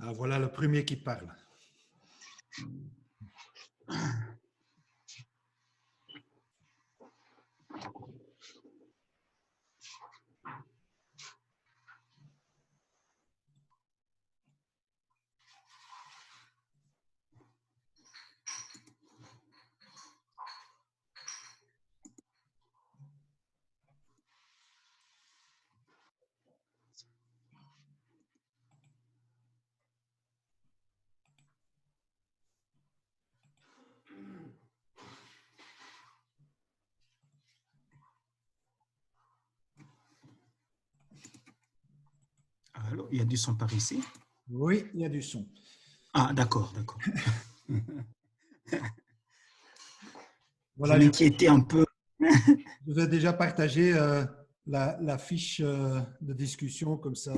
Ah, voilà le premier qui parle. Allô, il y a du son par ici? Oui, il y a du son. Ah, d'accord, d'accord. Je Voilà, m'inquiétais un peu. je vous ai déjà partagé la fiche de discussion, comme ça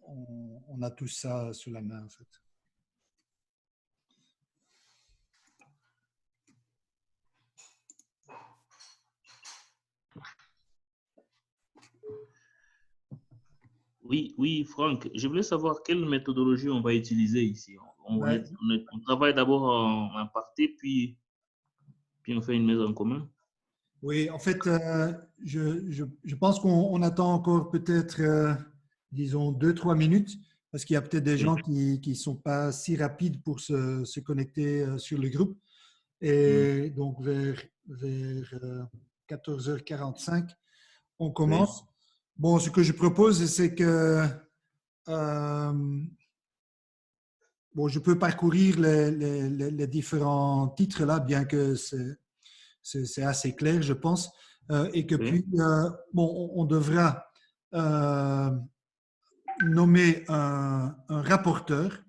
on a tout ça sous la main en fait. Oui, oui, Franck, je voulais savoir quelle méthodologie on va utiliser ici. Ouais. On travaille d'abord en partie, puis on fait une mise en commun. Oui, en fait, je pense qu'on attend encore peut-être, disons, 2-3 minutes, parce qu'il y a peut-être des Oui. gens qui ne sont pas si rapides pour se connecter sur le groupe. Mm. Et donc, vers 14h45, on commence. Oui. Bon, ce que je propose, c'est que euh, bon, je peux parcourir les différents titres là, bien que c'est assez clair, je pense, et que Oui. puis, bon, on devra euh, nommer un rapporteur.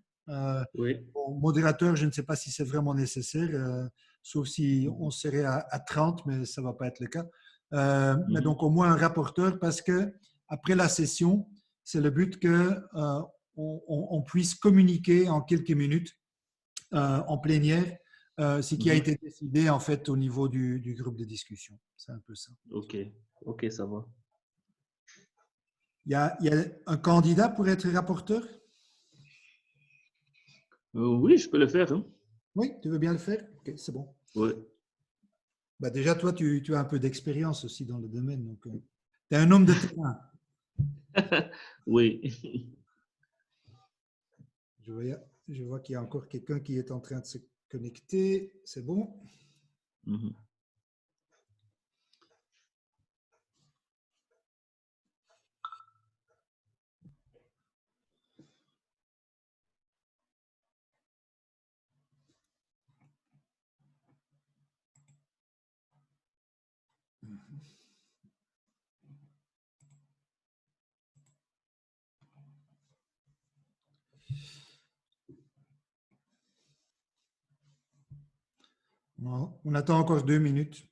Oui. Bon, modérateur, je ne sais pas si c'est vraiment nécessaire, sauf si on serait à 30, mais ça ne va pas être le cas. Mais donc au moins un rapporteur, parce que après la session, c'est le but que on puisse communiquer en quelques minutes en plénière ce qui a été décidé en fait au niveau du groupe de discussion. C'est un peu ça. Ok, ok, ça va. Il y a un candidat pour être rapporteur? Oui, je peux le faire. Hein. Oui, tu veux bien le faire? Ok, c'est bon. Oui. Bah déjà, toi, tu as un peu d'expérience aussi dans le domaine. Donc, tu es un homme de terrain. Oui. Je vois qu'il y a encore quelqu'un qui est en train de se connecter. C'est bon. On attend encore 2 minutes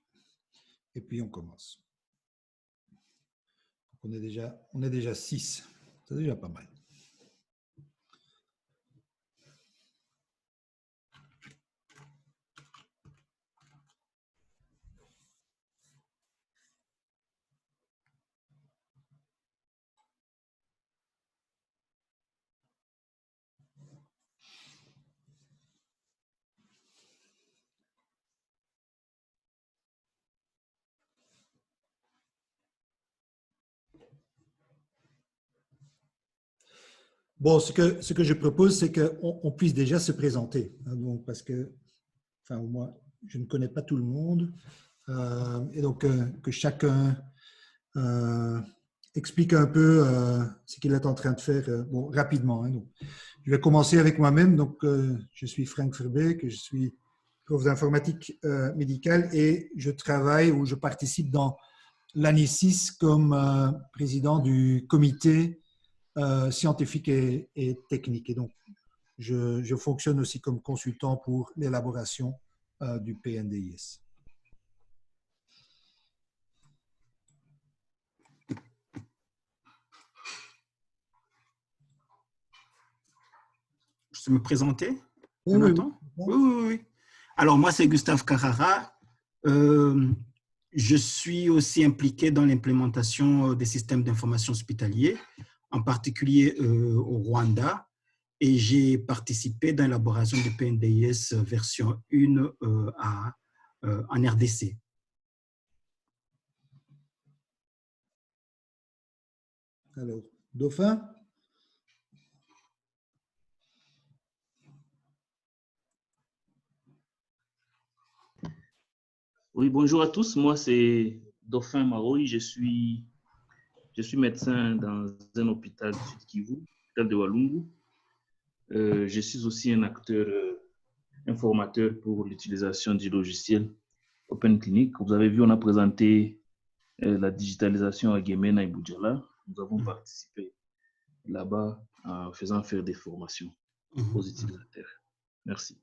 et puis on commence. On est déjà 6. C'est déjà pas mal. Bon, ce que je propose, c'est qu'on puisse déjà se présenter. Hein, donc, parce que, enfin, moi, je ne connais pas tout le monde. Et donc, que chacun explique un peu ce qu'il est en train de faire bon, rapidement. Hein, donc, je vais commencer avec moi-même. Donc, je suis Frank Verbeek, je suis prof d'informatique médicale et je travaille ou je participe dans l'ANICIS comme président du comité scientifique et technique. Et donc, je fonctionne aussi comme consultant pour l'élaboration du PNDIS. Je peux me présenter? Oui, On oui, entend? oui. Oui, oui, oui. Alors, moi, c'est Gustave Carrara. Je suis aussi impliqué dans l'implémentation des systèmes d'information hospitaliers, en particulier au Rwanda. et j'ai participé dans l'élaboration du PNDIS version 1 en RDC. Alors, Dauphin? Oui, bonjour à tous. Moi, c'est Dauphin Maroy. Je suis médecin dans un hôpital du Sud Kivu, l'hôpital de Walungu. Je suis aussi un acteur, un formateur pour l'utilisation du logiciel Open Clinic. Vous avez vu, on a présenté la digitalisation à Gemena et Boudjala. Nous avons participé là-bas en faisant faire des formations aux utilisateurs. Merci.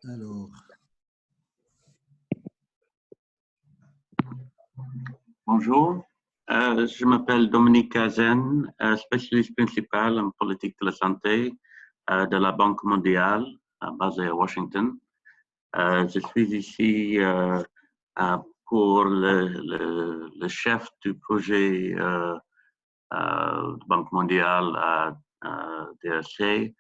Alors. Bonjour, je m'appelle Dominique Kazen, spécialiste principal en politique de la santé de la Banque mondiale basée à Washington. Je suis ici pour le chef du projet de Banque mondiale ADC,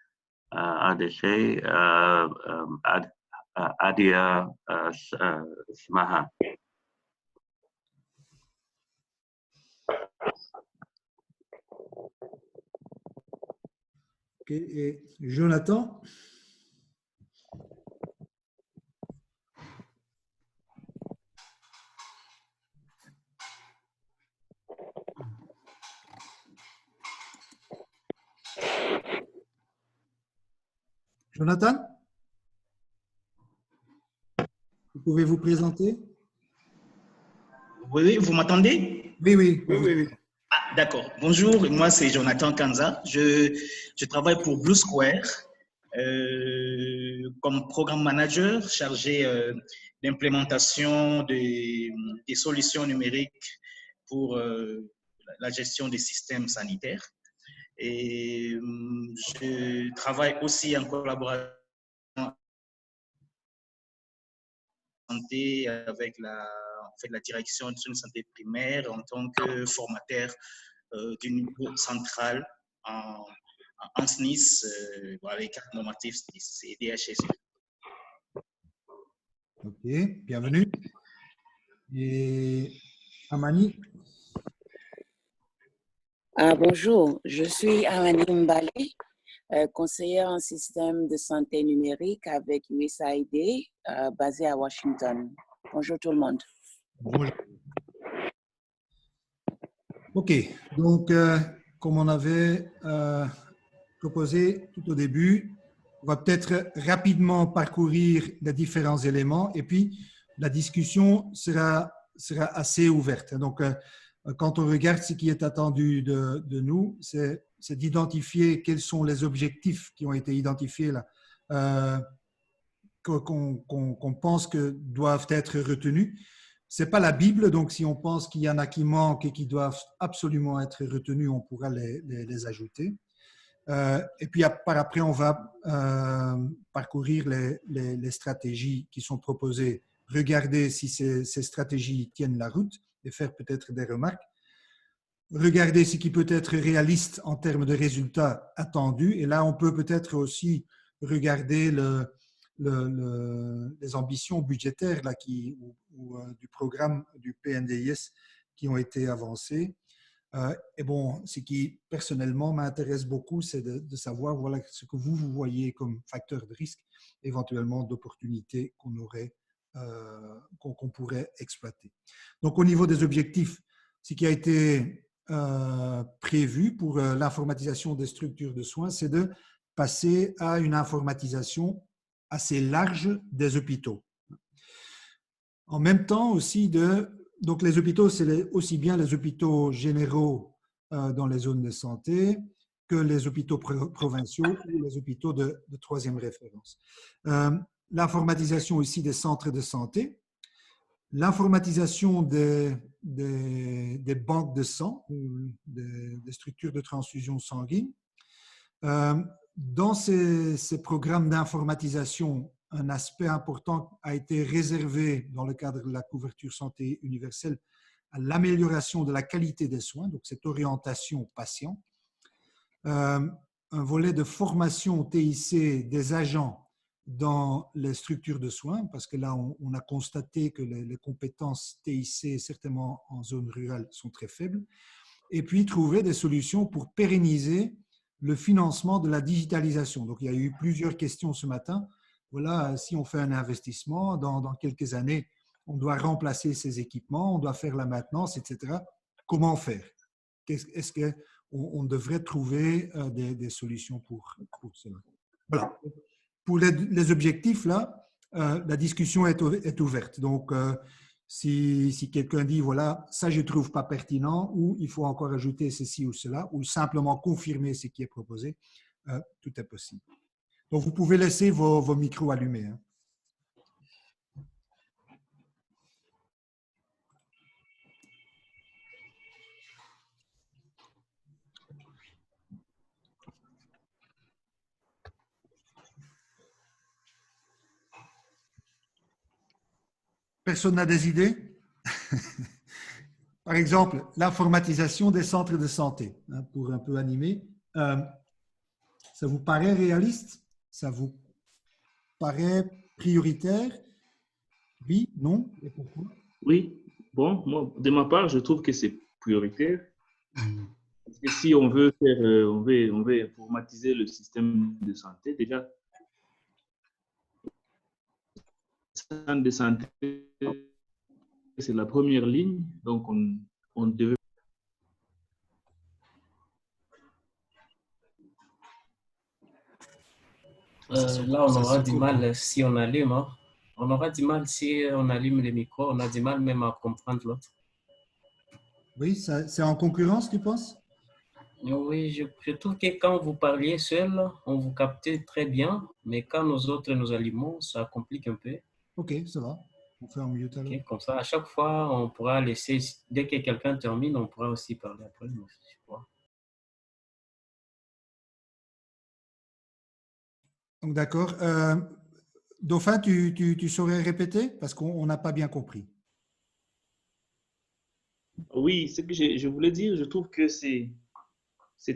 Adia Smaha. Ok, et Jonathan? Jonathan? Vous pouvez vous présenter? Oui, vous m'entendez? Oui, oui. Ah, d'accord. Bonjour, moi c'est Jonathan Kanza. Je travaille pour Blue Square comme programme manager chargé d'implémentation des solutions numériques pour la gestion des systèmes sanitaires. Et je travaille aussi en collaboration avec la direction d'une santé primaire en tant que formateur du niveau central en SNIS avec normatif SNIS et DHSU. Ok, bienvenue. Et Amani? Bonjour, je suis Amani Mbale, conseillère en système de santé numérique avec USAID basé à Washington. Bonjour tout le monde. Bonjour. Ok, donc comme on avait proposé tout au début, on va peut-être rapidement parcourir les différents éléments et puis la discussion sera assez ouverte. Donc, quand on regarde ce qui est attendu de nous, c'est d'identifier quels sont les objectifs qui ont été identifiés là, qu'on pense que doivent être retenus. Ce n'est pas la Bible, donc si on pense qu'il y en a qui manquent et qui doivent absolument être retenus, on pourra les ajouter. Et puis par après, on va parcourir les stratégies qui sont proposées, regarder si ces stratégies tiennent la route et faire peut-être des remarques. Regarder ce qui peut être réaliste en termes de résultats attendus. Et là, on peut peut-être aussi regarder les ambitions budgétaires là, du programme du PNDIS qui ont été avancées. Et bon, ce qui personnellement m'intéresse beaucoup, c'est de savoir voilà, ce que vous voyez comme facteur de risque, éventuellement d'opportunités qu'on pourrait exploiter. Donc, au niveau des objectifs, ce qui a été prévu pour l'informatisation des structures de soins, c'est de passer à une informatisation assez large des hôpitaux. En même temps aussi donc les hôpitaux, c'est aussi bien les hôpitaux généraux dans les zones de santé que les hôpitaux provinciaux ou les hôpitaux de troisième référence. L'informatisation aussi des centres de santé, l'informatisation des banques de sang, des structures de transfusion sanguine. Dans ces programmes d'informatisation, un aspect important a été réservé dans le cadre de la couverture santé universelle à l'amélioration de la qualité des soins, donc cette orientation patient. Un volet de formation TIC des agents dans les structures de soins, parce que là, on a constaté que les compétences TIC, certainement en zone rurale, sont très faibles. Et puis, trouver des solutions pour pérenniser le financement de la digitalisation. Donc, il y a eu plusieurs questions ce matin. Voilà, si on fait un investissement, dans quelques années, on doit remplacer ces équipements, on doit faire la maintenance, etc. Comment faire? Est-ce qu'on devrait trouver des solutions pour cela? Voilà. Pour les objectifs, là, la discussion est ouverte. Donc, si quelqu'un dit, voilà, ça, je ne trouve pas pertinent, ou il faut encore ajouter ceci ou cela, ou simplement confirmer ce qui est proposé, tout est possible. Donc, vous pouvez laisser vos micros allumés. Hein. Personne n'a des idées? Par exemple, l'informatisation des centres de santé, hein, pour un peu animer. Ça vous paraît réaliste? Ça vous paraît prioritaire? Oui, non? Et pourquoi? Oui, bon, moi, de ma part, je trouve que c'est prioritaire. Parce que si on veut faire, on veut informatiser le système de santé, déjà, le centre de santé, c'est la première ligne, donc on devait. Là, on aura du mal si on allume. Hein. On aura du mal si on allume les micros. On a du mal même à comprendre l'autre. Oui, c'est en concurrence, tu penses? Oui, je trouve que quand vous parliez seul, on vous captait très bien, mais quand nous autres nous allumons, ça complique un peu. Ok, ça va. On fait en mute alors. Okay, comme ça, à chaque fois, on pourra laisser, dès que quelqu'un termine, on pourra aussi parler après. Je sais pas. Donc, d'accord. Dauphin, tu saurais répéter? Parce qu'on n'a pas bien compris. Oui, ce que je voulais dire, je trouve que c'est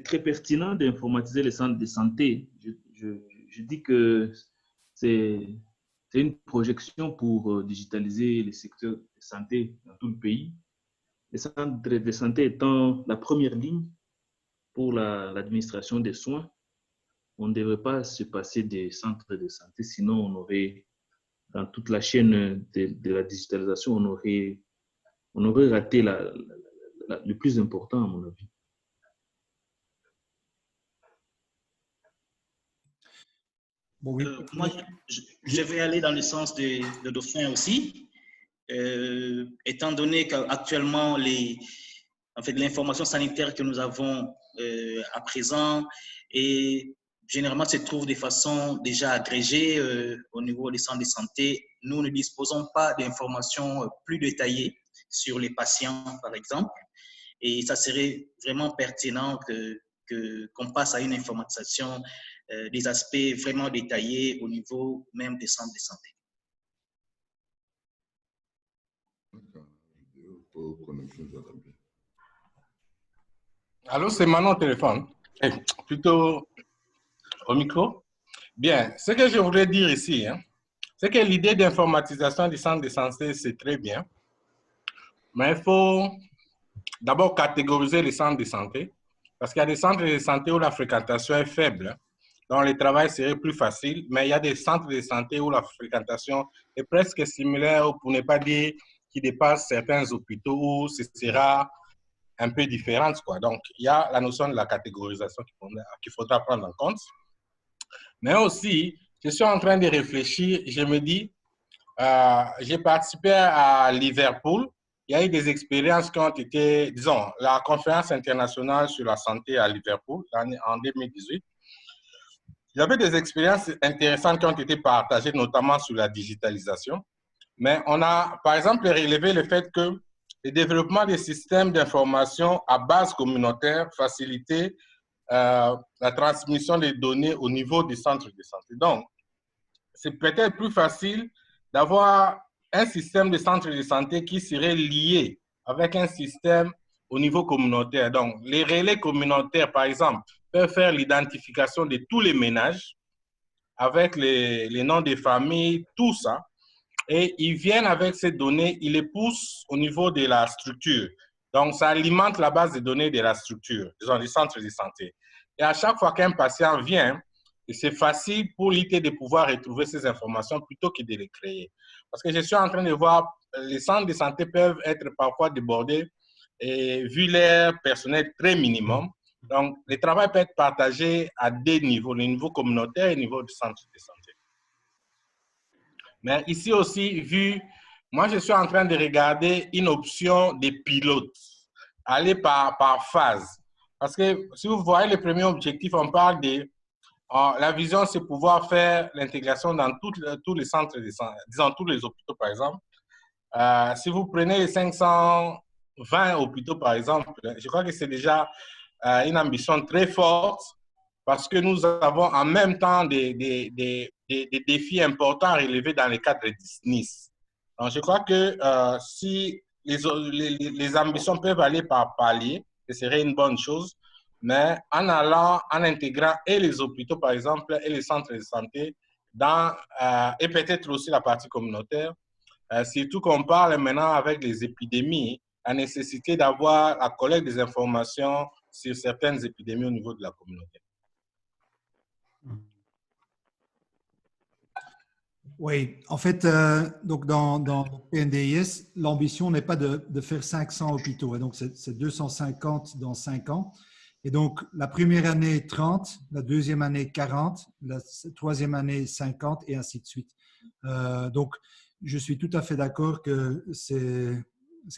très pertinent d'informatiser les centres de santé. Je dis que c'est une projection pour digitaliser les secteurs de santé dans tout le pays. Les centres de santé étant la première ligne pour l'administration des soins, on ne devrait pas se passer des centres de santé, sinon on aurait, dans toute la chaîne de la digitalisation, on aurait raté le plus important, à mon avis. Bon, oui. Moi, je vais aller dans le sens de Dauphin aussi. Étant donné qu'actuellement, l'information sanitaire que nous avons à présent et généralement se trouve de façon déjà agrégée au niveau des centres de santé, nous ne disposons pas d'informations plus détaillées sur les patients, par exemple. Et ça serait vraiment pertinent qu'on passe à une informatisation des aspects vraiment détaillés au niveau même des centres de santé. Allô, c'est Manon au téléphone. Plutôt au micro. Bien, ce que je voulais dire ici, hein, c'est que l'idée d'informatisation des centres de santé, c'est très bien. Mais il faut d'abord catégoriser les centres de santé, parce qu'il y a des centres de santé où la fréquentation est faible, donc le travail serait plus facile, mais il y a des centres de santé où la fréquentation est presque similaire, ou pour ne pas dire qui dépasse certains hôpitaux, où ce sera un peu différente, quoi. Donc, il y a la notion de la catégorisation qu'il faudra prendre en compte. Mais aussi, je suis en train de réfléchir, je me dis, j'ai participé à Liverpool. Il y a eu des expériences qui ont été, disons, la conférence internationale sur la santé à Liverpool en 2018. Il y avait des expériences intéressantes qui ont été partagées, notamment sur la digitalisation. Mais on a, par exemple, relevé le fait que le développement des systèmes d'information à base communautaire facilitait la transmission des données au niveau des centres de santé. Donc, c'est peut-être plus facile d'avoir un système de centres de santé qui serait lié avec un système au niveau communautaire. Donc, les relais communautaires, par exemple, peuvent faire l'identification de tous les ménages avec les noms des familles, tout ça. Et ils viennent avec ces données, ils les poussent au niveau de la structure. Donc, ça alimente la base de données de la structure, disons, du centre de santé. Et à chaque fois qu'un patient vient, c'est facile pour l'IT de pouvoir retrouver ces informations plutôt que de les créer. Parce que je suis en train de voir, les centres de santé peuvent être parfois débordés et vu leur personnel très minimum. Donc, le travail peut être partagé à deux niveaux, le niveau communautaire et le niveau du centre de santé. Mais ici aussi, moi je suis en train de regarder une option des pilotes, aller par phase. Parce que si vous voyez le premier objectif, on parle de la vision, c'est pouvoir faire l'intégration dans tous les centres de santé, disons tous les hôpitaux par exemple. Si vous prenez les 520 hôpitaux par exemple, je crois que c'est déjà une ambition très forte parce que nous avons en même temps des défis importants à relever dans le cadre de Nice. Donc, je crois que si les ambitions peuvent aller par palier, ce serait une bonne chose, mais en intégrant et les hôpitaux, par exemple, et les centres de santé, et peut-être aussi la partie communautaire, surtout qu'on parle maintenant avec les épidémies, la nécessité d'avoir la collecte des informations sur certaines épidémies au niveau de la communauté. Oui, en fait, donc dans le PNDIS, l'ambition n'est pas de faire 500 hôpitaux, donc c'est 250 dans 5 ans. Et donc, la première année, 30, la deuxième année, 40, la troisième année, 50, et ainsi de suite. Donc, je suis tout à fait d'accord que c'est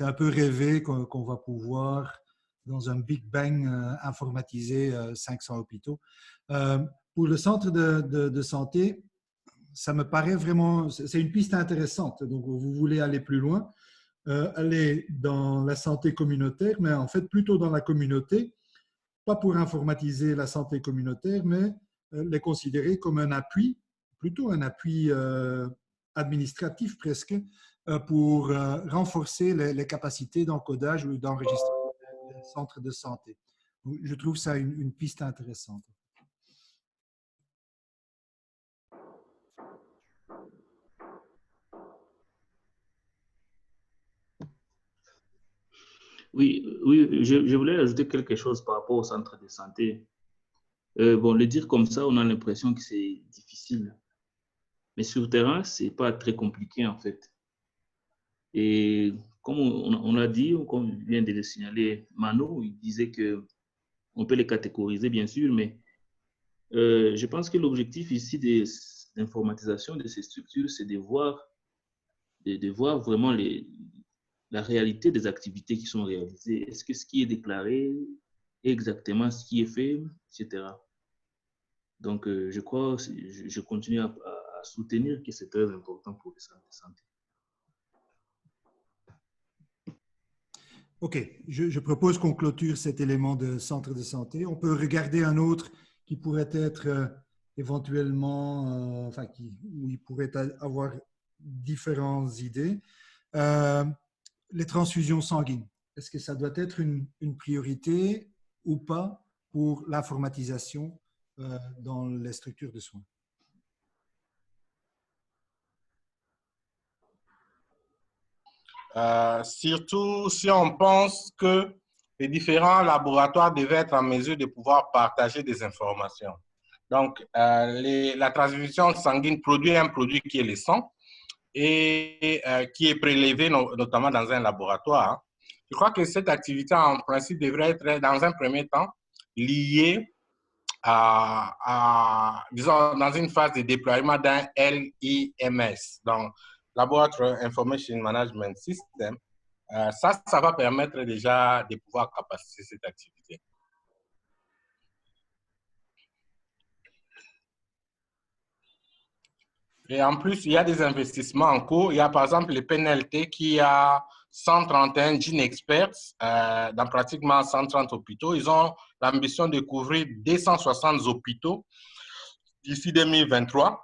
un peu rêvé qu'on va pouvoir, dans un Big Bang, informatiser 500 hôpitaux. Pour le centre de santé, ça me paraît vraiment, c'est une piste intéressante. Donc, vous voulez aller plus loin, aller dans la santé communautaire, mais en fait, plutôt dans la communauté, pas pour informatiser la santé communautaire, mais les considérer comme un appui, plutôt un appui administratif presque, pour renforcer les capacités d'encodage ou d'enregistrement des centres de santé. Donc, je trouve ça une piste intéressante. Oui, je voulais ajouter quelque chose par rapport au centre de santé. Bon, le dire comme ça, on a l'impression que c'est difficile. Mais sur le terrain, ce n'est pas très compliqué en fait. Et comme on a dit, comme vient de le signaler Mano, il disait qu'on peut les catégoriser bien sûr, mais je pense que l'objectif ici de l'informatisation de ces structures, c'est de voir vraiment la réalité des activités qui sont réalisées. Est-ce que ce qui est déclaré est exactement ce qui est fait, etc. Donc, je crois, je continue à soutenir que c'est très important pour les centres de santé. OK, je propose qu'on clôture cet élément de centre de santé. On peut regarder un autre qui pourrait être éventuellement, où il pourrait avoir différentes idées. Les transfusions sanguines, est-ce que ça doit être une priorité ou pas pour l'informatisation dans les structures de soins? Surtout si on pense que les différents laboratoires devaient être en mesure de pouvoir partager des informations. Donc, la transfusion sanguine produit un produit qui est le sang et qui est prélevé notamment dans un laboratoire. Je crois que cette activité, en principe, devrait être, dans un premier temps, liée disons, dans une phase de déploiement d'un LIMS, donc Laboratory Information Management System. Ça va permettre déjà de pouvoir capaciter cette activité. Et en plus, il y a des investissements en cours. Il y a par exemple le PNLT qui a 131 Gene Experts dans pratiquement 130 hôpitaux. Ils ont l'ambition de couvrir 260 hôpitaux d'ici 2023.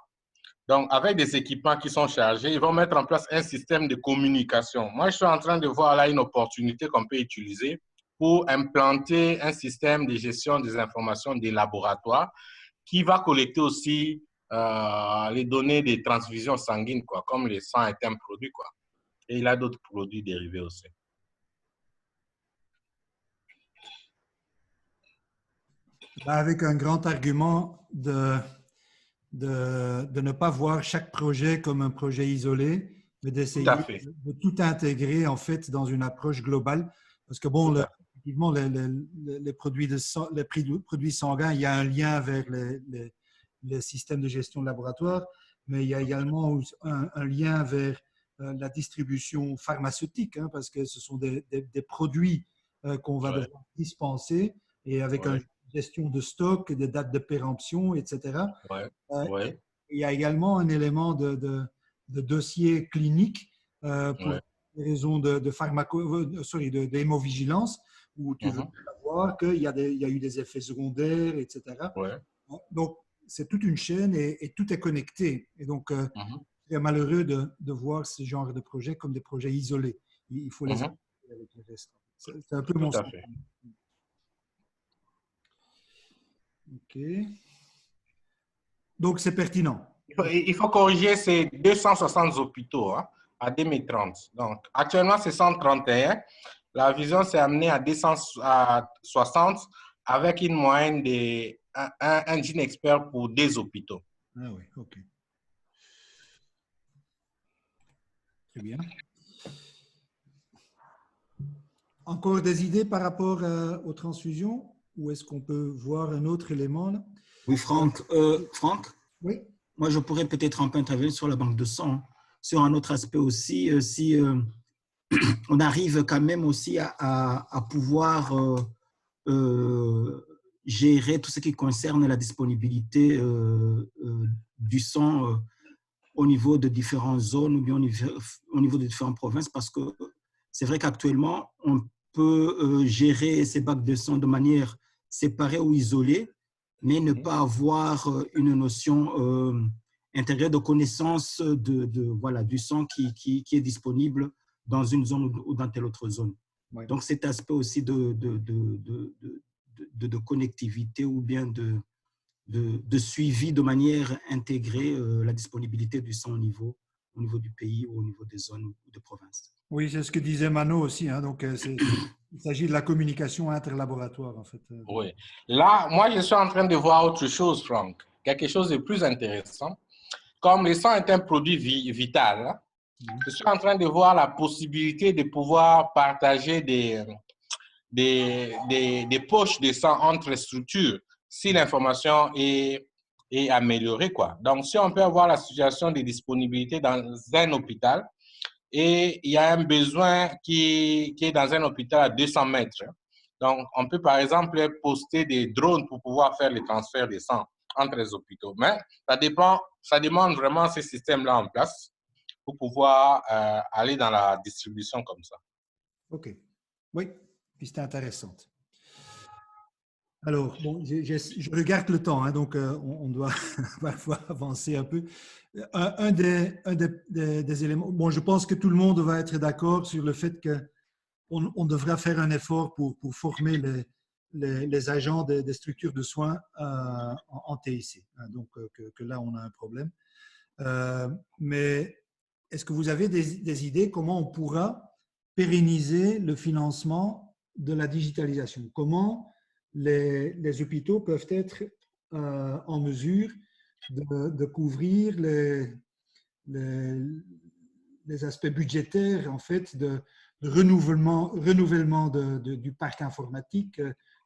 Donc, avec des équipements qui sont chargés, ils vont mettre en place un système de communication. Moi, je suis en train de voir là une opportunité qu'on peut utiliser pour implanter un système de gestion des informations des laboratoires qui va collecter aussi les données des transfusions sanguines, quoi, comme les sang est un produit, quoi. Et il a d'autres produits dérivés aussi. Avec un grand argument de ne pas voir chaque projet comme un projet isolé, mais d'essayer de tout intégrer en fait dans une approche globale. Parce que bon, effectivement, les produits sanguins, il y a un lien vers les systèmes de gestion de laboratoire, mais il y a également un lien vers la distribution pharmaceutique, hein, parce que ce sont des produits qu'on va devoir dispenser et avec une gestion de stock, des dates de péremption, etc. Il y a également un élément de dossier clinique pour des raisons d'hémovigilance, où tu veux savoir qu'il y a eu des effets secondaires, etc. Donc, c'est toute une chaîne et tout est connecté. Et donc, c'est malheureux de voir ce genre de projets comme des projets isolés. Il faut les intégrer avec le reste. C'est un peu mon sens. OK. Donc, c'est pertinent. Il faut corriger ces 260 hôpitaux hein, à 2030. Donc, actuellement, c'est 131. La vision s'est amenée à 260 avec une moyenne de un gene expert pour 2 hôpitaux. Ah oui, OK. Très bien. Encore des idées par rapport aux transfusions? Ou est-ce qu'on peut voir un autre élément là? Oui, Franck. Franck, oui. Moi, je pourrais peut-être un peu intervenir sur la banque de sang, hein. Sur un autre aspect aussi, si on arrive quand même aussi à pouvoir gérer tout ce qui concerne la disponibilité du sang au niveau de différentes zones ou bien au niveau de différentes provinces, parce que c'est vrai qu'actuellement, on peut gérer ces banques de sang de manière séparée ou isolée, mais ne pas avoir une notion intérieure de connaissance voilà, du sang qui est disponible dans une zone ou dans telle autre zone. Ouais. Donc, cet aspect aussi de connectivité ou bien de suivi de manière intégrée la disponibilité du sang au niveau du pays ou au niveau des zones ou des provinces. Oui, c'est ce que disait Mano aussi. Hein. Donc, il s'agit de la communication interlaboratoire, en fait. Oui. Là, moi, je suis en train de voir autre chose, Franck. Quelque chose de plus intéressant. Comme le sang est un produit vital, je suis en train de voir la possibilité de pouvoir partager des poches de sang entre structures si l'information est améliorée, quoi. Donc, si on peut avoir la situation de disponibilité dans un hôpital et il y a un besoin qui est dans un hôpital à 200 mètres, donc on peut par exemple poster des drones pour pouvoir faire les transferts de sang entre les hôpitaux. Mais ça demande vraiment ces systèmes-là en place pour pouvoir aller dans la distribution comme ça. OK. Oui, piste intéressante. Alors, bon, je regarde le temps, hein, donc on doit parfois avancer un peu. Un des éléments, bon, je pense que tout le monde va être d'accord sur le fait qu'on devra faire un effort pour former les agents des structures de soins en TIC. Hein, donc, que là, on a un problème. Mais est-ce que vous avez des idées comment on pourra pérenniser le financement de la digitalisation? Comment les hôpitaux peuvent être en mesure de couvrir les aspects budgétaires, en fait, de renouvellement du parc informatique,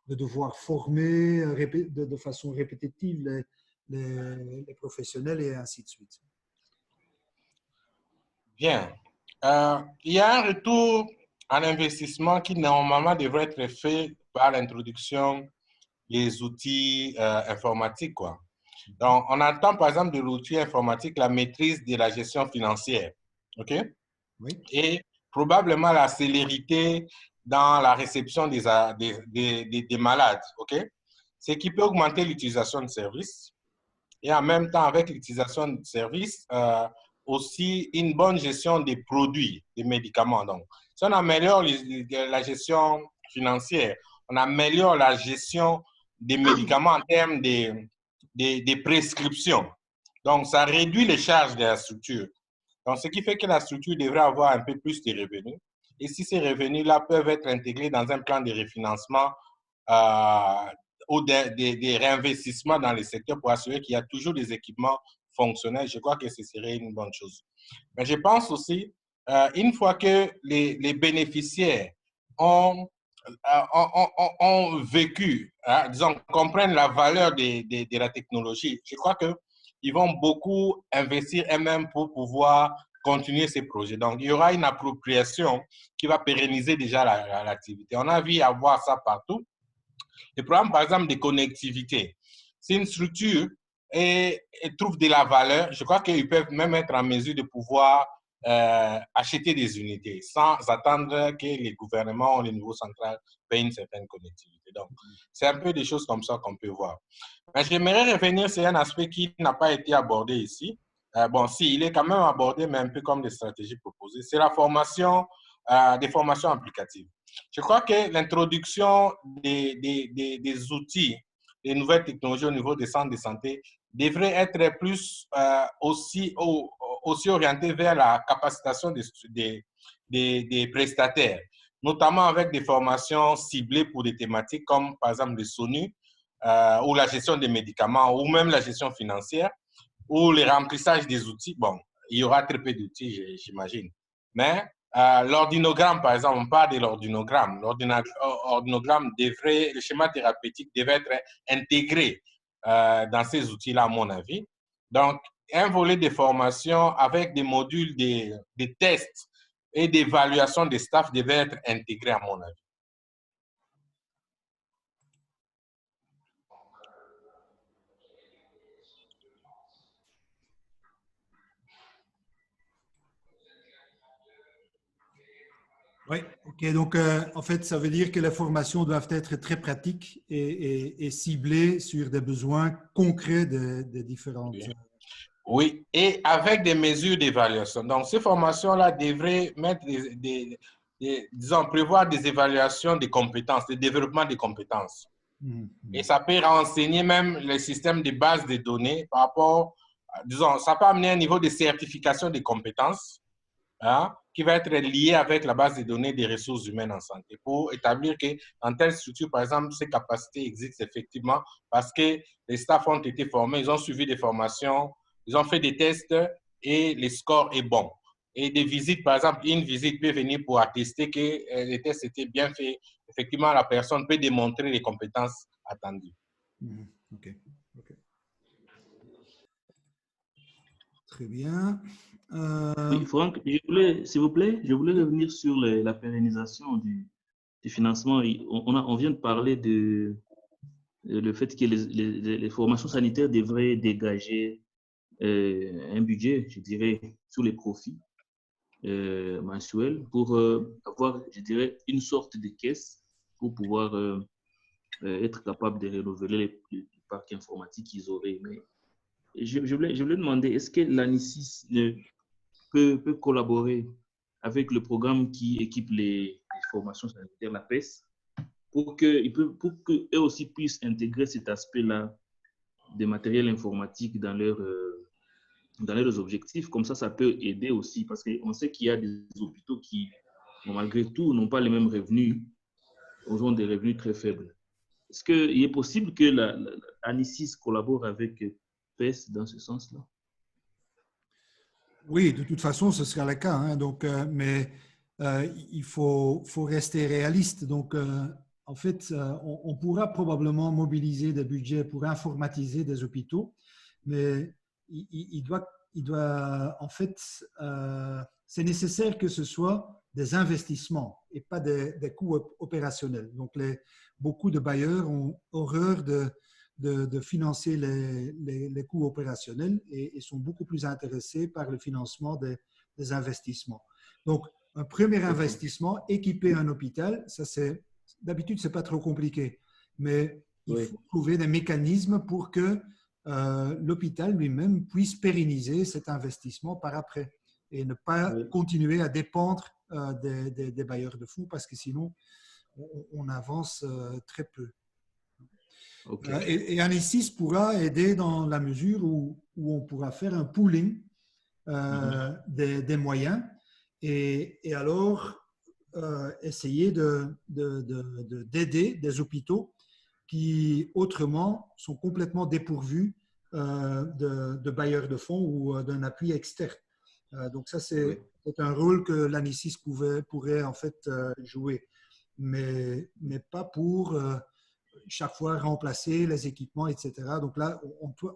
de devoir former de façon répétitive les professionnels et ainsi de suite. Bien. Il y a un retour en investissement qui normalement devrait être fait par l'introduction des outils informatiques, quoi. Donc, on attend par exemple de l'outil informatique la maîtrise de la gestion financière, OK? Oui. Et probablement la célérité dans la réception des malades, OK? Ce qui peut augmenter l'utilisation de services et en même temps, avec l'utilisation de services, aussi une bonne gestion des produits, des médicaments. Donc, si on améliore la gestion financière, on améliore la gestion des médicaments en termes des prescriptions. Donc, ça réduit les charges de la structure. Donc, ce qui fait que la structure devrait avoir un peu plus de revenus. Et si ces revenus-là peuvent être intégrés dans un plan de refinancement ou des réinvestissements dans les secteurs pour assurer qu'il y a toujours des équipements fonctionnels, je crois que ce serait une bonne chose. Mais je pense aussi, une fois que les bénéficiaires ont vécu, hein, disons, comprennent la valeur de la technologie, je crois qu'ils vont beaucoup investir eux-mêmes pour pouvoir continuer ces projets. Donc, il y aura une appropriation qui va pérenniser déjà l'activité. On a vu avoir ça partout. Les programmes, par exemple, de connectivité. Si une structure trouve de la valeur, je crois qu'ils peuvent même être en mesure de pouvoir acheter des unités sans attendre que les gouvernements ou les niveaux centrales payent une certaine connectivité. Donc, c'est un peu des choses comme ça qu'on peut voir. Mais j'aimerais revenir sur un aspect qui n'a pas été abordé ici. Bon, si, il est quand même abordé, mais un peu comme des stratégies proposées. C'est la formation, des formations applicatives. Je crois que l'introduction des outils, des nouvelles technologies au niveau des centres de santé devrait être plus aussi orientée vers la capacitation des prestataires, notamment avec des formations ciblées pour des thématiques comme, par exemple, le SONU, ou la gestion des médicaments, ou même la gestion financière, ou le remplissage des outils. Bon, il y aura très peu d'outils, j'imagine. Mais l'ordinogramme, par exemple, on parle de l'ordinogramme. L'ordinogramme devrait, le schéma thérapeutique devrait être intégré dans ces outils-là, à mon avis. Donc, un volet de formation avec des modules de tests et d'évaluation des staffs devait être intégré, à mon avis. Oui, ok. Donc, en fait, ça veut dire que les formations doivent être très pratiques et ciblées sur des besoins concrets des différentes. Oui, et avec des mesures d'évaluation. Donc, ces formations-là devraient mettre disons, prévoir des évaluations des compétences, des développements des compétences. Et ça peut renseigner même les systèmes de base de données par rapport, disons, ça peut amener un niveau de certification des compétences, hein, qui va être lié avec la base de données des ressources humaines en santé pour établir que dans telle structure, par exemple, ces capacités existent effectivement parce que les staffs ont été formés, ils ont suivi des formations, ils ont fait des tests et le score est bon. Et des visites, par exemple, une visite peut venir pour attester que les tests étaient bien faits. Effectivement, la personne peut démontrer les compétences attendues. OK. Très bien. Oui, Franck, s'il vous plaît, je voulais revenir sur la pérennisation du financement. On vient de parler de le fait que les formations sanitaires devraient dégager un budget, je dirais, sur les profits mensuels pour avoir, je dirais, une sorte de caisse pour pouvoir être capable de renouveler le parc informatique qu'ils auraient. Mais je voulais demander, est-ce que l'ANICIS peut collaborer avec le programme qui équipe les formations sanitaires, la PES, pour qu'eux aussi puissent intégrer cet aspect-là des matériels informatiques dans leurs objectifs. Comme ça peut aider aussi, parce qu'on sait qu'il y a des hôpitaux qui, malgré tout, n'ont pas les mêmes revenus, ou ont des revenus très faibles. Est-ce qu'il est possible que l'ANICIS collabore avec PES dans ce sens-là? Oui, de toute façon, ce sera le cas. Hein, donc, mais il faut rester réaliste. Donc, en fait, on pourra probablement mobiliser des budgets pour informatiser des hôpitaux, mais il doit en fait, c'est nécessaire que ce soit des investissements et pas des coûts opérationnels. Donc, beaucoup de bailleurs ont horreur de financer les coûts opérationnels et sont beaucoup plus intéressés par le financement des investissements. Donc, un premier investissement, équiper un hôpital, d'habitude, ce n'est pas trop compliqué, mais il faut trouver des mécanismes pour que l'hôpital lui-même puisse pérenniser cet investissement par après et ne pas continuer à dépendre des bailleurs de fonds parce que sinon, on avance très peu. Et Anesys pourra aider dans la mesure où on pourra faire un pooling des moyens et alors essayer d'aider des hôpitaux qui autrement sont complètement dépourvus de bailleurs de fonds ou d'un appui externe. Donc ça, c'est un rôle que l'Anesys pourrait en fait jouer, mais pas pour chaque fois remplacer les équipements, etc. Donc là,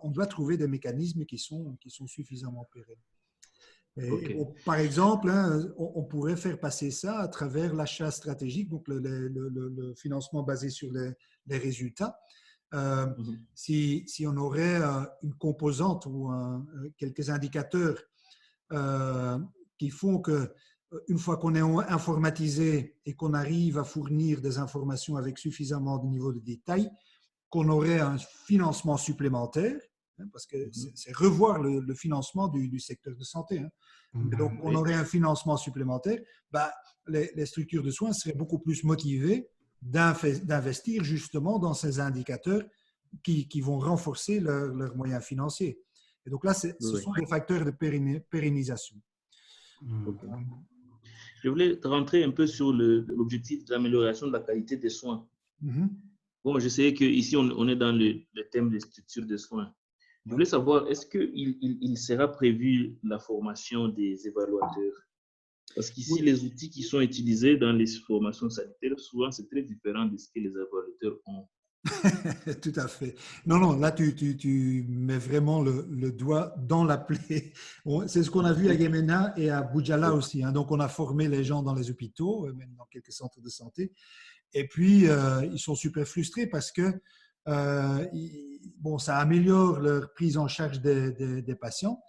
on doit trouver des mécanismes qui sont suffisamment pérennes. Par exemple, hein, on pourrait faire passer ça à travers l'achat stratégique, donc le financement basé sur les résultats. Si on aurait une composante ou quelques indicateurs qui font que une fois qu'on est informatisé et qu'on arrive à fournir des informations avec suffisamment de niveau de détail, qu'on aurait un financement supplémentaire, hein, parce que c'est revoir le financement du secteur de santé. Hein. Donc, on aurait un financement supplémentaire, les structures de soins seraient beaucoup plus motivées d'investir justement dans ces indicateurs qui vont renforcer leurs moyens financiers. Et donc là, ce sont des facteurs de pérennisation. Je voulais rentrer un peu sur l'objectif d'amélioration de la qualité des soins. Bon, je sais qu'ici, on est dans le thème des structures de soins. Je voulais savoir, est-ce qu'il sera prévu la formation des évaluateurs? Parce qu'ici, les outils qui sont utilisés dans les formations sanitaires, souvent, c'est très différent de ce que les évaluateurs ont. Tout à fait. Non, là, tu mets vraiment le doigt dans la plaie. C'est ce qu'on a vu à Yémena et à Boudjala aussi. Hein. Donc, on a formé les gens dans les hôpitaux, même dans quelques centres de santé. Et puis, ils sont super frustrés parce que ça améliore leur prise en charge des patients.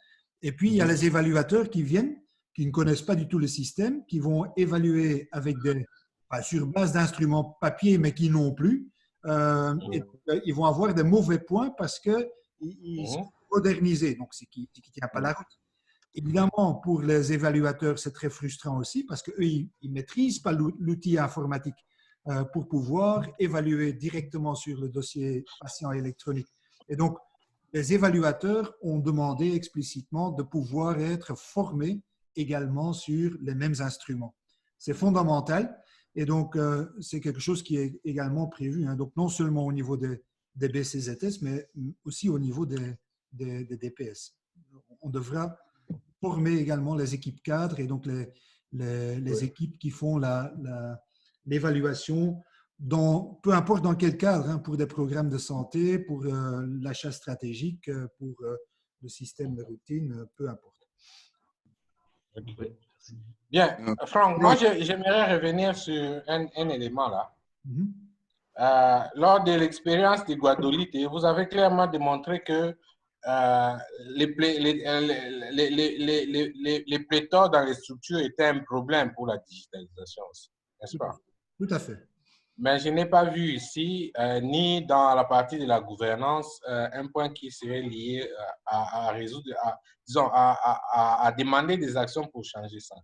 Et puis, il y a les évaluateurs qui viennent, qui ne connaissent pas du tout le système, qui vont évaluer sur base d'instruments papier, mais qui n'ont plus. Et ils vont avoir des mauvais points parce qu'ils sont modernisés, donc c'est qui ne tient pas la route. Évidemment, pour les évaluateurs, c'est très frustrant aussi parce qu'eux, ils ne maîtrisent pas l'outil informatique pour pouvoir évaluer directement sur le dossier patient électronique. Et donc, les évaluateurs ont demandé explicitement de pouvoir être formés également sur les mêmes instruments. C'est fondamental. Et donc, c'est quelque chose qui est également prévu. Hein. Donc, non seulement au niveau des BCZS, mais aussi au niveau des DPS. On devra former également les équipes cadres et donc les équipes qui font l'évaluation, peu importe dans quel cadre, hein, pour des programmes de santé, pour l'achat stratégique, pour le système de routine, peu importe. Bien, Franck, moi j'aimerais revenir sur un élément là. Lors de l'expérience de Guadolite, vous avez clairement démontré que les pléthores dans les structures étaient un problème pour la digitalisation, n'est-ce pas? Tout à fait. Mais je n'ai pas vu ici, ni dans la partie de la gouvernance, un point qui serait lié à résoudre, à demander des actions pour changer ça.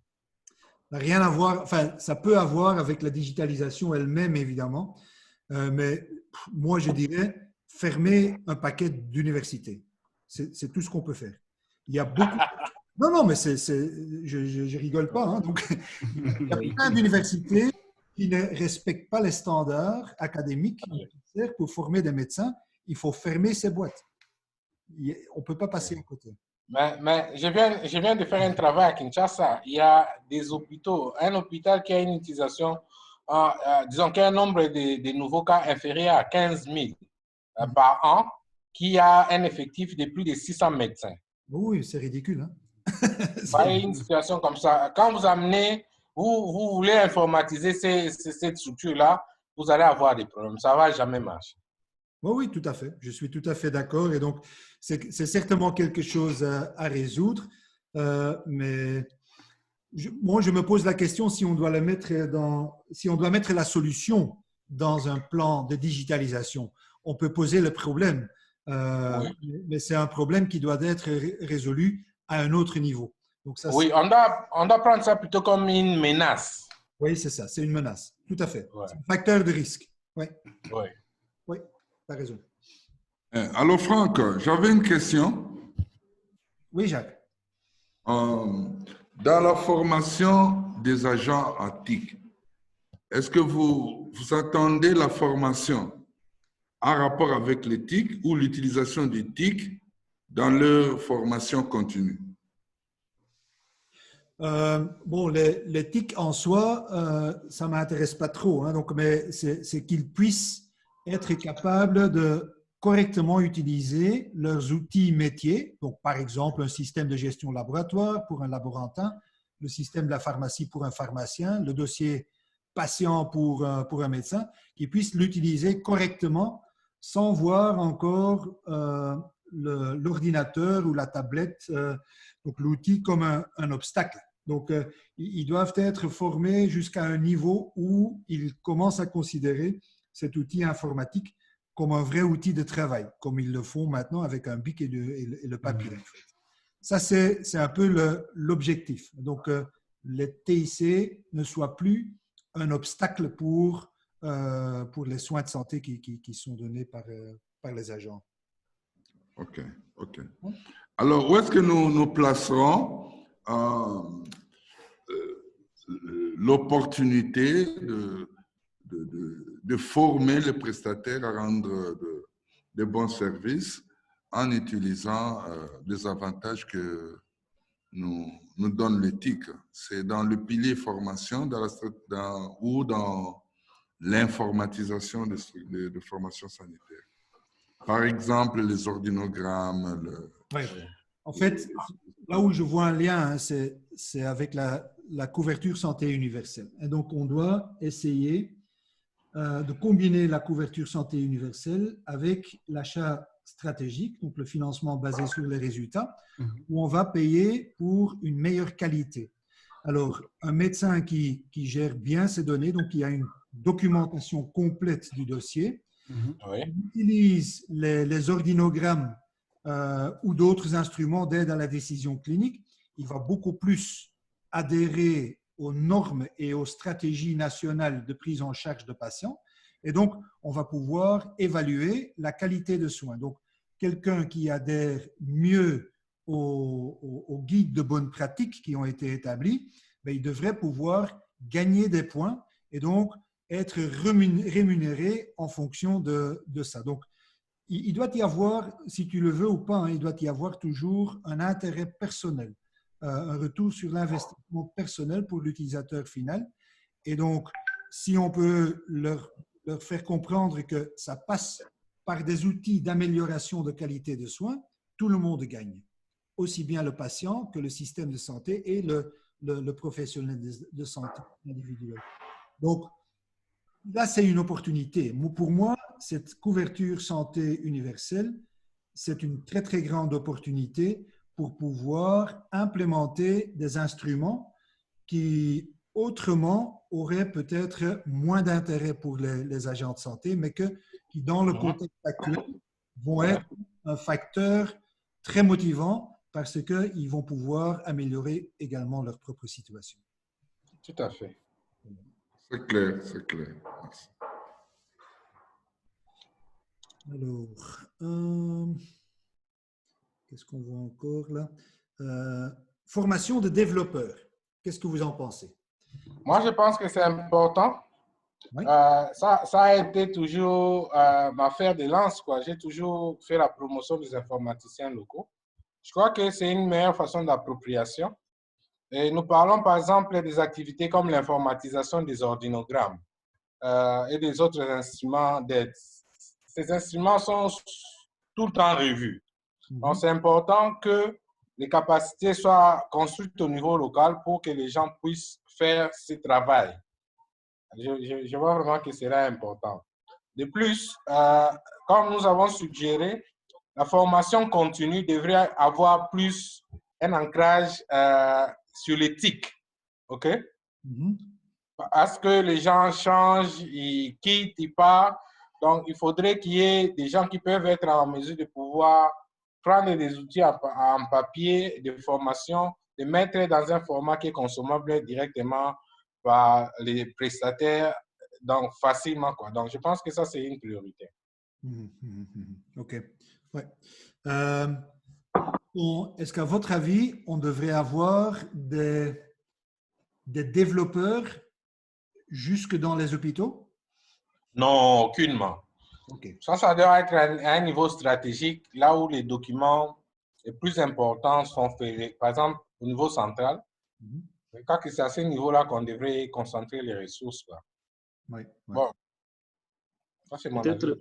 Rien à voir, enfin, ça peut avoir avec la digitalisation elle-même, évidemment, mais moi, je dirais fermer un paquet d'universités. C'est tout ce qu'on peut faire. Il y a beaucoup… Non, mais je rigole pas. Hein, donc, il y a plein d'universités qui ne respectent pas les standards académiques nécessaires pour former des médecins. Il faut fermer ces boîtes. On ne peut pas passer à côté. Mais je viens de faire un travail à Kinshasa. Il y a des hôpitaux, un hôpital qui a une utilisation, disons qu'il y a un nombre de nouveaux cas inférieur à 15 000 par an, qui a un effectif de plus de 600 médecins. Oui, c'est ridicule. Hein? Voyez une situation comme ça. Quand vous amenez, vous voulez informatiser cette structure-là, vous allez avoir des problèmes. Ça ne va jamais marcher. Oui, tout à fait. Je suis tout à fait d'accord. Et donc, c'est certainement quelque chose à résoudre. Mais moi, je me pose la question si on doit mettre la solution dans un plan de digitalisation. On peut poser le problème, Mais c'est un problème qui doit être résolu à un autre niveau. Donc ça, oui, on doit prendre ça plutôt comme une menace. Oui, c'est ça, c'est une menace. Tout à fait. Ouais. C'est un facteur de risque. Oui. Oui. Oui, tu as raison. Alors, Franck, j'avais une question. Oui, Jacques. Dans la formation des agents à TIC, est-ce que vous attendez la formation en rapport avec les TIC ou l'utilisation des TIC dans leur formation continue? Bon, les TIC en soi, ça ne m'intéresse pas trop, hein, donc, mais c'est qu'ils puissent être capables de correctement utiliser leurs outils métiers, donc par exemple un système de gestion laboratoire pour un laborantin, le système de la pharmacie pour un pharmacien, le dossier patient pour un médecin, qu'ils puissent l'utiliser correctement sans voir encore l'ordinateur ou la tablette, donc l'outil comme un obstacle. Donc, ils doivent être formés jusqu'à un niveau où ils commencent à considérer cet outil informatique comme un vrai outil de travail, comme ils le font maintenant avec un bic et le papier. En fait. Ça, c'est un peu l'objectif. Donc, les TIC ne soient plus un obstacle pour les soins de santé qui sont donnés par les agents. OK, OK. Alors, où est-ce que nous placerons l'opportunité de former les prestataires à rendre de bons services en utilisant les avantages que nous donne l'éthique? C'est dans le pilier formation ou dans l'informatisation de formation sanitaire. Par exemple, les ordinogrammes. Oui. En fait, là où je vois un lien, hein, c'est avec la couverture santé universelle. Et donc, on doit essayer de combiner la couverture santé universelle avec l'achat stratégique, donc le financement basé sur les résultats, où on va payer pour une meilleure qualité. Alors, un médecin qui gère bien ses données, donc il y a une documentation complète du dossier, il utilise les ordinogrammes ou d'autres instruments d'aide à la décision clinique, il va beaucoup plus adhérer aux normes et aux stratégies nationales de prise en charge de patients. Et donc, on va pouvoir évaluer la qualité de soins. Donc, quelqu'un qui adhère mieux aux guides de bonne pratique qui ont été établis, ben, il devrait pouvoir gagner des points et donc être rémunéré en fonction de ça. Donc, il doit y avoir, si tu le veux ou pas, hein, il doit y avoir toujours un intérêt personnel, un retour sur l'investissement personnel pour l'utilisateur final. Et donc, si on peut leur faire comprendre que ça passe par des outils d'amélioration de qualité de soins, tout le monde gagne. Aussi bien le patient que le système de santé et le professionnel de santé individuel. Donc, là, c'est une opportunité. Pour moi, cette couverture santé universelle, c'est une très, très grande opportunité pour pouvoir implémenter des instruments qui, autrement, auraient peut-être moins d'intérêt pour les agents de santé, mais qui, dans le contexte actuel, vont être un facteur très motivant parce qu'ils vont pouvoir améliorer également leur propre situation. Tout à fait. C'est clair, c'est clair. Merci. Alors, qu'est-ce qu'on voit encore là? Formation de développeurs. Qu'est-ce que vous en pensez? Moi, je pense que c'est important. Oui. Ça a été toujours ma fer de lance, quoi. J'ai toujours fait la promotion des informaticiens locaux. Je crois que c'est une meilleure façon d'appropriation. Et nous parlons par exemple des activités comme l'informatisation des ordinogrammes et des autres instruments d'aide. Ces instruments sont tout le temps revus. Donc, c'est important que les capacités soient construites au niveau local pour que les gens puissent faire ce travail. Je vois vraiment que c'est là important. De plus, comme nous avons suggéré, la formation continue devrait avoir plus un ancrage sur l'éthique. OK? Parce que les gens changent, ils quittent, ils partent. Donc, il faudrait qu'il y ait des gens qui peuvent être en mesure de pouvoir prendre des outils en papier de formation, de mettre dans un format qui est consommable directement par les prestataires, donc facilement, quoi. Donc, je pense que ça, c'est une priorité. OK. Ouais. Est-ce qu'à votre avis, on devrait avoir des développeurs jusque dans les hôpitaux? Non, aucunement. Okay. Ça doit être à un niveau stratégique, là où les documents les plus importants sont faits. Par exemple, au niveau central, quand c'est à ce niveau-là qu'on devrait concentrer les ressources. Quoi. Oui, bon, ça c'est mon avis. Peut-être,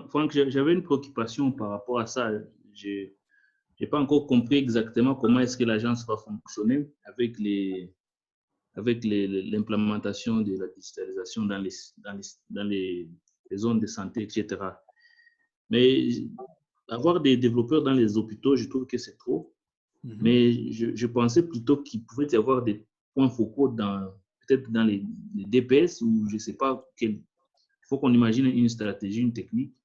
Franck, j'avais une préoccupation par rapport à ça. Je n'ai pas encore compris exactement comment est-ce que l'agence va fonctionner avec l'implémentation de la digitalisation dans les zones de santé, etc. Mais avoir des développeurs dans les hôpitaux, je trouve que c'est trop. Mais je pensais plutôt qu'il pouvait y avoir des points focaux peut-être dans les DPS ou je ne sais pas il faut qu'on imagine une stratégie, une technique,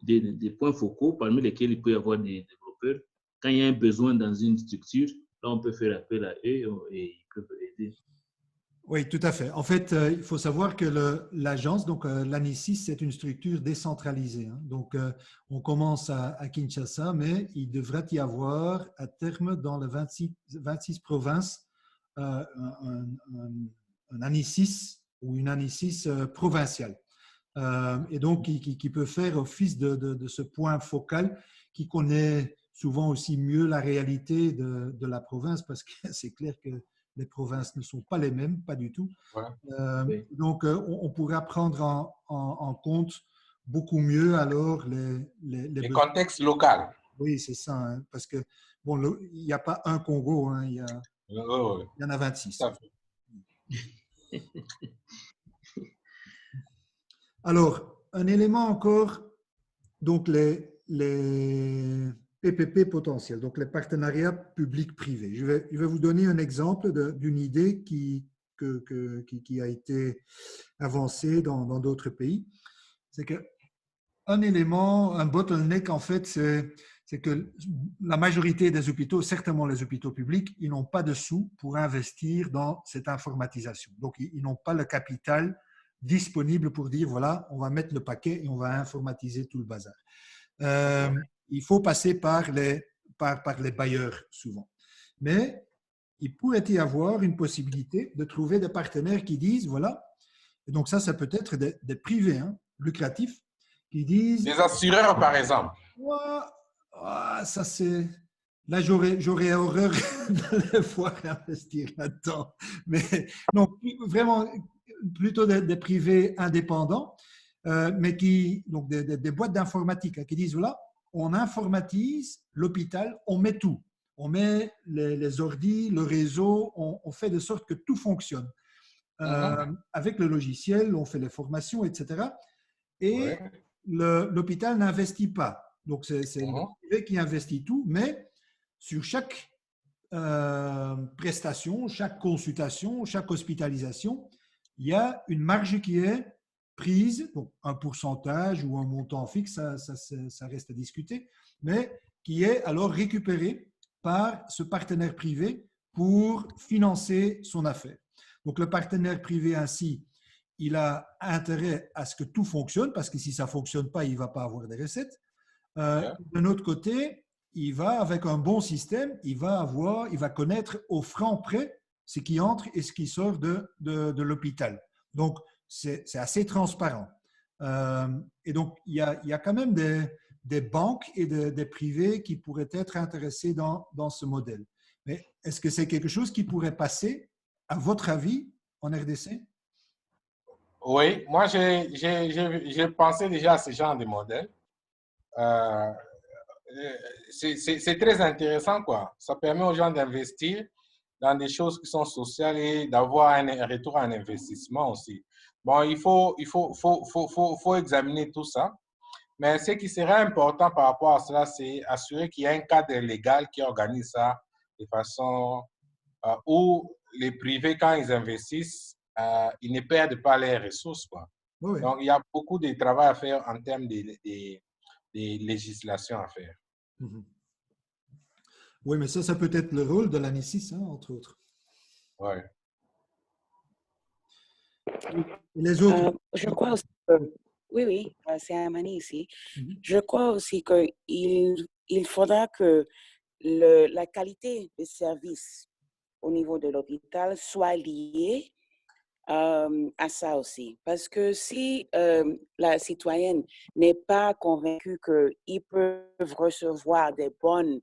des points focaux parmi lesquels il peut y avoir des développeurs. Quand il y a un besoin dans une structure, là, on peut faire appel à eux et ils peuvent aider. Oui, tout à fait. En fait, il faut savoir que l'agence, donc l'ANICIS, c'est une structure décentralisée. Hein. Donc, on commence à Kinshasa, mais il devrait y avoir à terme dans les 26 provinces un ANICIS ou une ANICIS provinciale. Et donc, qui peut faire office de ce point focal qui connaît souvent aussi mieux la réalité de la province parce que c'est clair que les provinces ne sont pas les mêmes, pas du tout. Ouais. Oui. Donc, on pourra prendre en compte beaucoup mieux alors les contextes locaux. Oui, c'est ça. Hein, parce que, bon, il n'y a pas un Congo, hein, il y en a 26. Alors, un élément encore, donc les PPP potentiels, donc les partenariats publics-privés. Je vais vous donner un exemple d'une idée qui a été avancée dans d'autres pays. C'est qu'un élément, un bottleneck, en fait, c'est que la majorité des hôpitaux, certainement les hôpitaux publics, ils n'ont pas de sous pour investir dans cette informatisation. Donc, ils n'ont pas le capital disponible pour dire, voilà, on va mettre le paquet et on va informatiser tout le bazar. Il faut passer par les bailleurs souvent. Mais il pourrait y avoir une possibilité de trouver des partenaires qui disent, voilà, et donc ça peut être des privés hein, lucratifs, qui disent… Des assureurs, par exemple. Ça c'est… Là, j'aurais horreur de les voir investir là-dedans. Mais non, vraiment, plutôt des privés indépendants, mais donc des boîtes d'informatique hein, qui disent, voilà, on informatise l'hôpital, on met tout. On met les ordis, le réseau, on fait de sorte que tout fonctionne. Avec le logiciel, on fait les formations, etc. Et l'hôpital n'investit pas. Donc, c'est le privé qui investit tout, mais sur chaque prestation, chaque consultation, chaque hospitalisation, il y a une marge qui est prise, donc un pourcentage ou un montant fixe, ça reste à discuter, mais qui est alors récupéré par ce partenaire privé pour financer son affaire. Donc, le partenaire privé ainsi, il a intérêt à ce que tout fonctionne, parce que si ça ne fonctionne pas, il ne va pas avoir des recettes. D'un autre côté, il va, avec un bon système, il va connaître au franc près ce qui entre et ce qui sort de l'hôpital. Donc, c'est assez transparent. Et donc, il y a quand même des banques et des privés qui pourraient être intéressés dans ce modèle. Mais est-ce que c'est quelque chose qui pourrait passer, à votre avis, en RDC? Oui, moi, j'ai pensé déjà à ce genre de modèle. C'est très intéressant, quoi. Ça permet aux gens d'investir dans des choses qui sont sociales et d'avoir un retour en investissement aussi. Bon, il faut examiner tout ça. Mais ce qui serait important par rapport à cela, c'est assurer qu'il y a un cadre légal qui organise ça de façon où les privés, quand ils investissent, ils ne perdent pas leurs ressources, quoi. Oui. Donc, il y a beaucoup de travail à faire en termes de législation à faire. Oui, mais ça peut être le rôle de l'ANICIS, hein, entre autres. Oui. Les autres? Je crois aussi que, oui, c'est Amani ici. Je crois aussi qu'il faudra que la qualité des services au niveau de l'hôpital soit liée à ça aussi. Parce que si la citoyenne n'est pas convaincue qu'ils peuvent recevoir des bons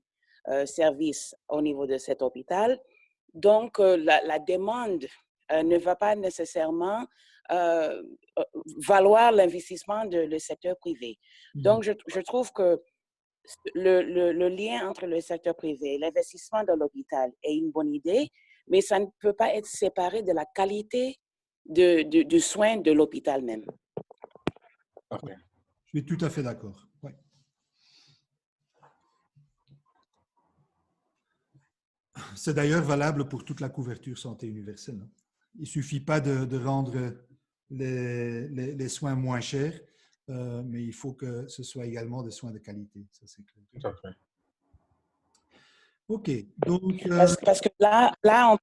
services au niveau de cet hôpital, donc la demande ne va pas nécessairement valoir l'investissement le secteur privé. Donc, je trouve que le lien entre le secteur privé et l'investissement dans l'hôpital est une bonne idée, mais ça ne peut pas être séparé de la qualité du soin de l'hôpital même. Okay. Je suis tout à fait d'accord. Ouais. C'est d'ailleurs valable pour toute la couverture santé universelle. Il ne suffit pas de rendre les soins moins chers, mais il faut que ce soit également des soins de qualité. Ça, c'est clair. Tout à fait. OK. Donc, parce que là on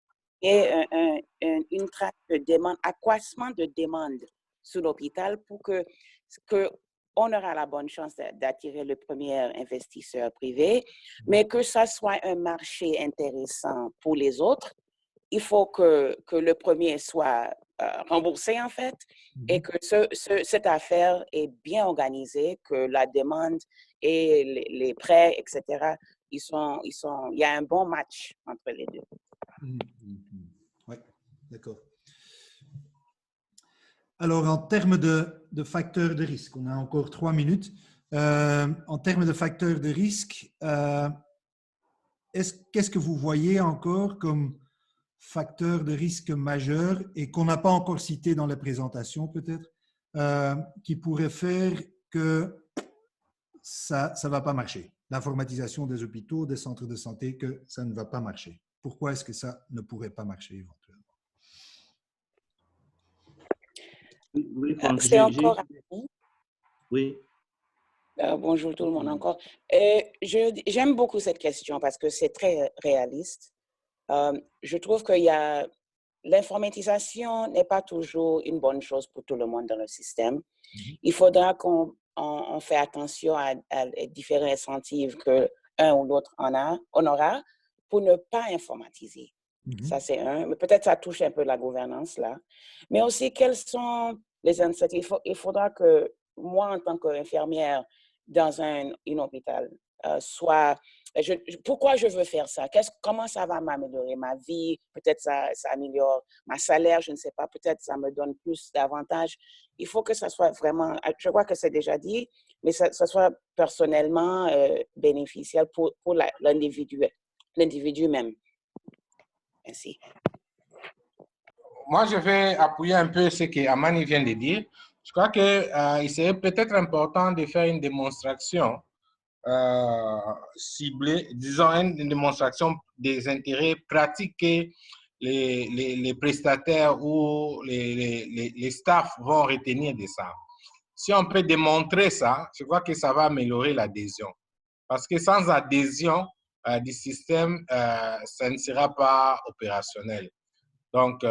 a une traque de demande, accroissement de demande sur l'hôpital pour que on aura la bonne chance d'attirer le premier investisseur privé, mais que ça soit un marché intéressant pour les autres. Il faut que le premier soit remboursé, en fait, et que cette affaire est bien organisée, que la demande et les prêts, etc., il y a un bon match entre les deux. Oui, d'accord. Alors, en termes de facteurs de risque, on a encore 3 minutes. En termes de facteurs de risque, qu'est-ce que vous voyez encore comme facteur de risque majeur et qu'on n'a pas encore cité dans la présentation peut-être, qui pourrait faire que ça ne va pas marcher? L'informatisation des hôpitaux, des centres de santé, que ça ne va pas marcher. Pourquoi est-ce que ça ne pourrait pas marcher éventuellement? Oui, Franck, c'est encore... Oui. Bonjour tout le monde encore. J'aime beaucoup cette question parce que c'est très réaliste. Je trouve que l'informatisation n'est pas toujours une bonne chose pour tout le monde dans le système. Il faudra qu'on fait attention à les différents incentives que un ou l'autre on aura pour ne pas informatiser. Ça, c'est un. Mais peut-être ça touche un peu la gouvernance là. Mais aussi, quels sont les incentives? Il faudra que moi, en tant qu'infirmière dans un hôpital, pourquoi je veux faire ça? Comment ça va m'améliorer ma vie? Peut-être ça améliore ma salaire, je ne sais pas. Peut-être ça me donne plus d'avantages. Il faut que ça soit vraiment, je crois que c'est déjà dit, mais ça soit personnellement bénéficiaire pour l'individu même. Merci. Moi, je vais appuyer un peu ce qu'Amani vient de dire. Je crois qu'il serait peut-être important de faire une démonstration ciblée, disons une démonstration des intérêts pratiques que les prestataires ou les staffs vont retenir de ça. Si on peut démontrer ça, je crois que ça va améliorer l'adhésion. Parce que sans adhésion du système, ça ne sera pas opérationnel. Donc,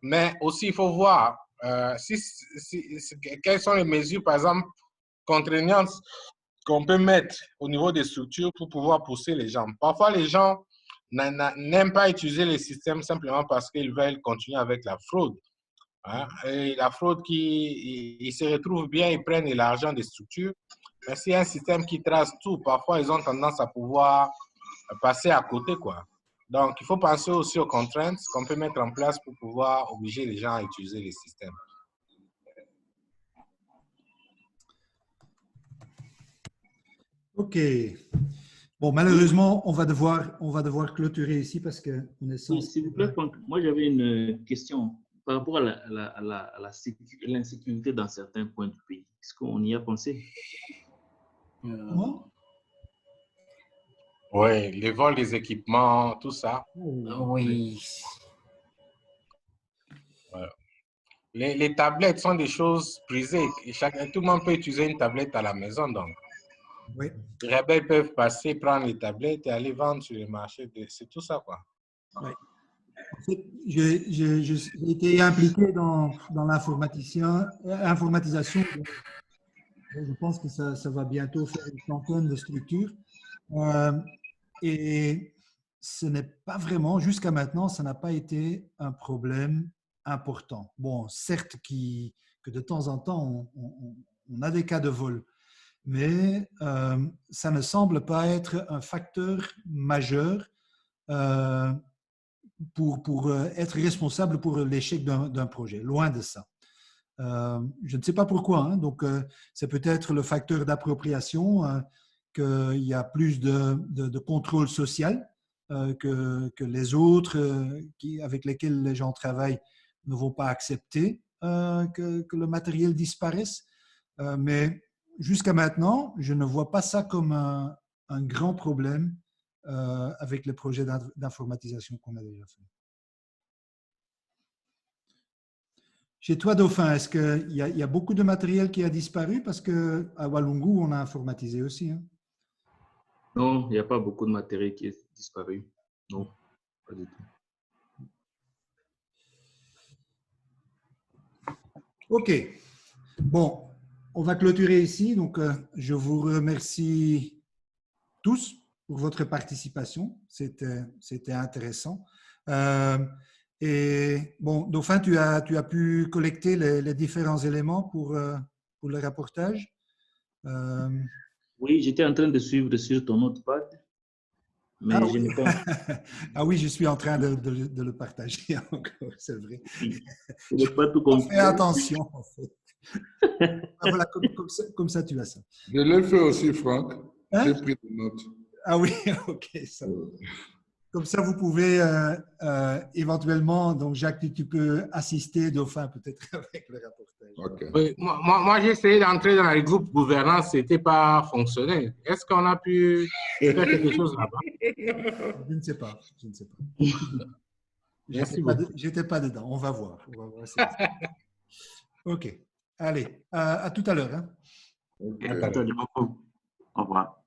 mais aussi, il faut voir quelles sont les mesures, par exemple, contraignantes qu'on peut mettre au niveau des structures pour pouvoir pousser les gens. Parfois, les gens n'aiment pas utiliser les systèmes simplement parce qu'ils veulent continuer avec la fraude. Hein? Et la fraude, ils se retrouvent bien, ils prennent l'argent des structures. Mais s'il y a un système qui trace tout, parfois, ils ont tendance à pouvoir passer à côté, quoi. Donc, il faut penser aussi aux contraintes qu'on peut mettre en place pour pouvoir obliger les gens à utiliser les systèmes. OK. Bon, malheureusement, on va devoir clôturer ici parce qu'on est sans... S'il vous plaît, Franck, moi j'avais une question par rapport à l'insécurité dans certains points du pays. Est-ce qu'on y a pensé? Comment? Oui, les vols des équipements, tout ça. Oui. Voilà. les tablettes sont des choses prisées. Tout le monde peut utiliser une tablette à la maison. Donc, Oui. les rebelles peuvent passer, prendre les tablettes et aller vendre sur le marché. C'est tout ça, quoi. Oui. En fait, j'ai été impliqué dans l'informatisation. Je pense que ça va bientôt faire une centaine de structures. Et ce n'est pas vraiment, jusqu'à maintenant, ça n'a pas été un problème important. Bon, certes que de temps en temps, on a des cas de vol, mais ça ne semble pas être un facteur majeur pour être responsable pour l'échec d'un projet. Loin de ça. Je ne sais pas pourquoi. Hein. Donc, c'est peut-être le facteur d'appropriation, qu'il y a plus de contrôle social que les autres avec lesquels les gens travaillent ne vont pas accepter que le matériel disparaisse. Mais jusqu'à maintenant, je ne vois pas ça comme un grand problème avec les projets d'informatisation qu'on a déjà fait. Chez toi, Dauphin, est-ce qu'il y a beaucoup de matériel qui a disparu? Parce qu'à Walungu, on a informatisé aussi. Hein? Non, il n'y a pas beaucoup de matériel qui est disparu. Non, pas du tout. OK. Bon, on va clôturer ici. Donc, je vous remercie tous pour votre participation. C'était intéressant. Et bon, Dauphin, tu as pu collecter les différents éléments pour le rapportage? Oui, j'étais en train de suivre sur ton notepad, mais je n'ai pas. Ah oui, je suis en train de le partager encore, c'est vrai. Je n'ai pas tout compris. Fais attention, en fait. Voilà, comme ça, tu as ça. Je l'ai fait aussi, Franck. Hein? J'ai pris des notes. Ah oui, OK, ça va. Comme ça, vous pouvez éventuellement, donc Jacques, tu peux assister, Dauphin, peut-être avec le rapportage. Okay. Oui, moi j'ai essayé d'entrer dans le groupe gouvernance, ce n'était pas fonctionné. Est-ce qu'on a pu faire quelque chose là-bas? Je ne sais pas. Je ne sais pas. Merci beaucoup. J'étais pas dedans. On va voir. OK. Allez, à tout à l'heure. Hein. Okay. Merci beaucoup. Au revoir.